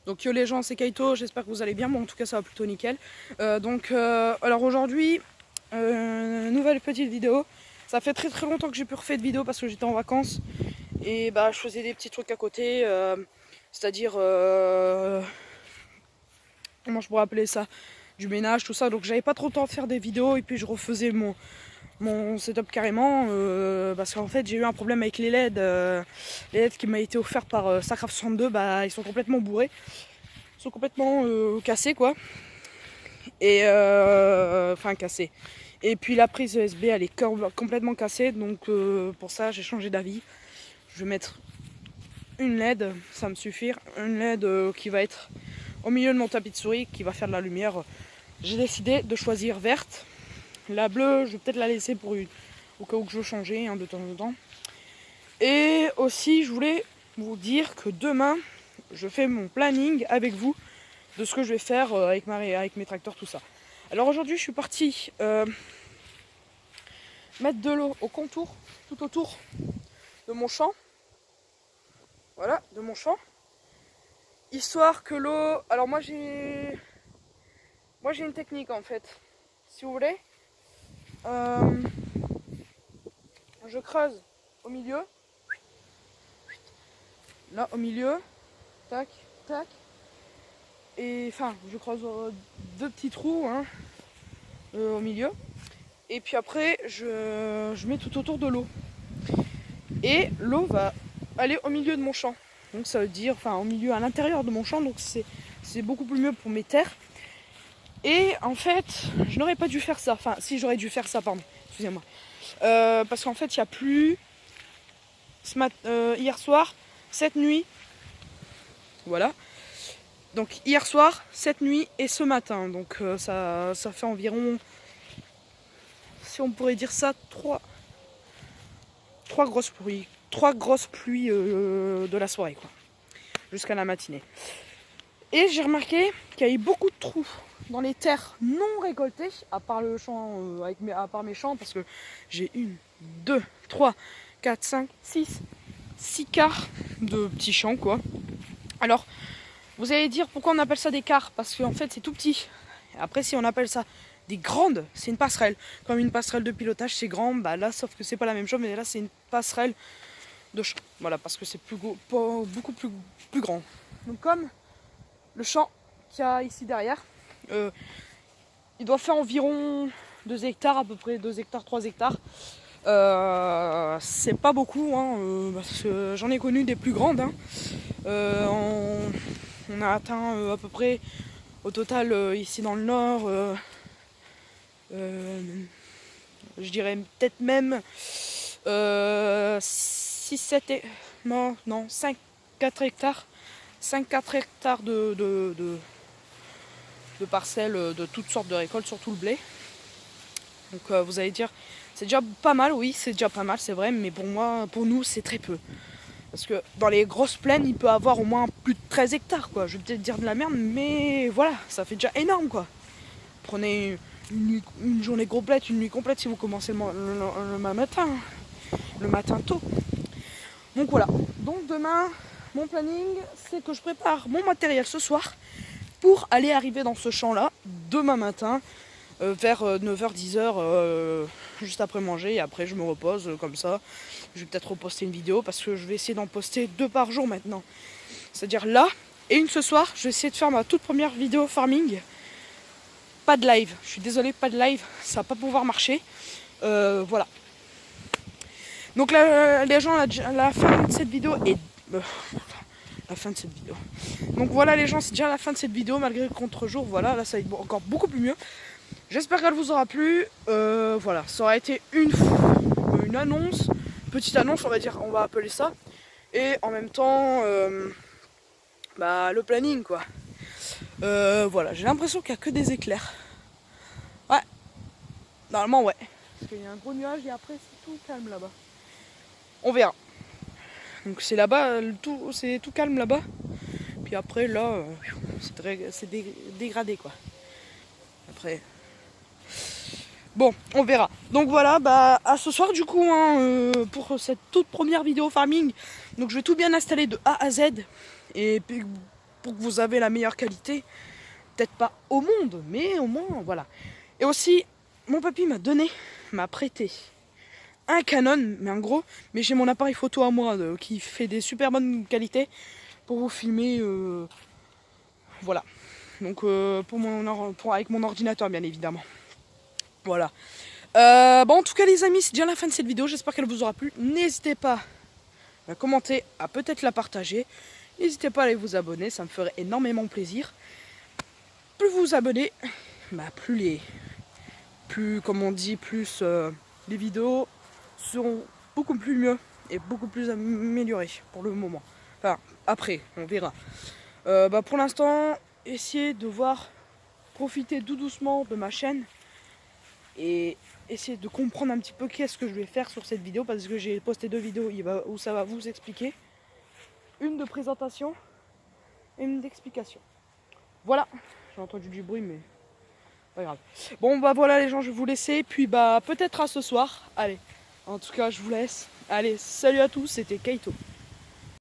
Donc les gens, c'est Kaito, j'espère que vous allez bien, bon en tout cas ça va plutôt nickel. Alors aujourd'hui, nouvelle petite vidéo. Ça fait très très longtemps que j'ai pu refaire de vidéo parce que j'étais en vacances. Et bah je faisais des petits trucs à côté, c'est-à-dire, comment je pourrais appeler ça, du ménage, tout ça. Donc j'avais pas trop le temps de faire des vidéos et puis je refaisais mon setup carrément parce qu'en fait j'ai eu un problème avec les LED. Les LED qui m'a été offert par Starcraft 62, bah ils sont complètement bourrés. Ils sont complètement cassés quoi. Et enfin cassés. Et puis la prise USB elle est complètement cassée, donc pour ça j'ai changé d'avis. Je vais mettre une LED, ça me suffire. Une LED qui va être au milieu de mon tapis de souris, qui va faire de la lumière. J'ai décidé de choisir verte. La bleue, je vais peut-être la laisser pour au cas où que je veux changer de temps en temps. Et aussi, je voulais vous dire que demain, je fais mon planning avec vous de ce que je vais faire avec mes tracteurs, tout ça. Alors aujourd'hui, je suis partie mettre de l'eau au contour, tout autour de mon champ. Voilà, de mon champ. Histoire que l'eau... Alors moi j'ai une technique en fait, si vous voulez. Je creuse au milieu, là au milieu, tac, tac, et enfin je creuse deux petits trous au milieu, et puis après je mets tout autour de l'eau, et l'eau va aller au milieu de mon champ, donc ça veut dire, enfin au milieu, à l'intérieur de mon champ, donc c'est beaucoup plus mieux pour mes terres. Et en fait, je n'aurais pas dû faire ça, enfin si j'aurais dû faire ça, pardon, excusez-moi. Parce qu'en fait il n'y a plus hier soir, cette nuit, voilà. Donc hier soir, cette nuit et ce matin. Donc ça fait environ, si on pourrait dire ça, trois grosses pluies. Trois grosses pluies de la soirée, quoi. Jusqu'à la matinée. Et j'ai remarqué qu'il y a eu beaucoup de trous dans les terres non récoltées, à part le champ, à part mes champs, parce que j'ai 1, 2, 3, 4, 5, 6 quarts de petits champs, quoi. Alors, vous allez dire pourquoi on appelle ça des quarts, parce qu'en fait c'est tout petit. Après, si on appelle ça des grandes, c'est une passerelle. Comme une passerelle de pilotage, c'est grand, bah là, sauf que c'est pas la même chose, mais là c'est une passerelle de champ. Voilà, parce que c'est beaucoup plus grand. Donc comme le champ qu'il y a ici derrière, il doit faire environ 2 hectares, à peu près 2 hectares, 3 hectares. C'est pas beaucoup, parce que j'en ai connu des plus grandes. On a atteint à peu près, au total, ici dans le nord, je dirais peut-être même 6, 7, non, 5, 4 hectares. 5-4 hectares de parcelles de toutes sortes de récoltes, surtout le blé. Donc vous allez dire, c'est déjà pas mal, oui, c'est déjà pas mal, c'est vrai, mais pour nous, c'est très peu. Parce que dans les grosses plaines, il peut avoir au moins plus de 13 hectares, quoi. Je vais peut-être dire de la merde, mais voilà, ça fait déjà énorme, quoi. Prenez une journée complète, une nuit complète si vous commencez le matin tôt. Donc voilà, donc demain, mon planning, c'est que je prépare mon matériel ce soir pour aller arriver dans ce champ-là demain matin, vers 9h, 10h, juste après manger, et après je me repose comme ça. Je vais peut-être reposter une vidéo parce que je vais essayer d'en poster 2 par jour maintenant. C'est-à-dire là et une ce soir, je vais essayer de faire ma toute première vidéo farming. Pas de live, je suis désolée, pas de live, ça va pas pouvoir marcher. Voilà. Donc là, les gens, la fin de cette vidéo est... la fin de cette vidéo. Donc voilà les gens, c'est déjà la fin de cette vidéo malgré le contre-jour. Voilà, là ça va être encore beaucoup plus mieux. J'espère qu'elle vous aura plu. Voilà, ça aura été une annonce, petite annonce on va dire, on va appeler ça. Et en même temps, le planning quoi. Voilà, j'ai l'impression qu'il n'y a que des éclairs. Ouais, normalement ouais. Parce qu'il y a un gros nuage et après c'est tout calme là-bas. On verra. Donc c'est là-bas, c'est tout calme là-bas. Puis après là, c'est dégradé quoi. Après, bon, on verra. Donc voilà, à ce soir du coup, pour cette toute première vidéo farming. Donc je vais tout bien installer de A à Z. Et puis, pour que vous avez la meilleure qualité. Peut-être pas au monde, mais au moins, voilà. Et aussi, mon papy m'a prêté un Canon, mais en gros, mais j'ai mon appareil photo à moi qui fait des super bonnes qualités pour vous filmer. Voilà. Donc avec mon ordinateur, bien évidemment. Voilà. Bon, en tout cas, les amis, c'est déjà la fin de cette vidéo. J'espère qu'elle vous aura plu. N'hésitez pas à commenter, à peut-être la partager. N'hésitez pas à aller vous abonner, ça me ferait énormément plaisir. Plus vous vous abonnez, plus comme on dit, plus les vidéos seront beaucoup plus mieux et beaucoup plus améliorées pour le moment. Enfin, après, on verra. Pour l'instant, essayez de profiter tout doucement de ma chaîne et essayer de comprendre un petit peu qu'est-ce que je vais faire sur cette vidéo, parce que j'ai posté 2 vidéos où ça va vous expliquer. Une de présentation et une d'explication. Voilà, j'ai entendu du bruit mais pas grave. Bon voilà les gens, je vais vous laisser, puis peut-être à ce soir. Allez, en tout cas je vous laisse. Allez, salut à tous, c'était Kaito.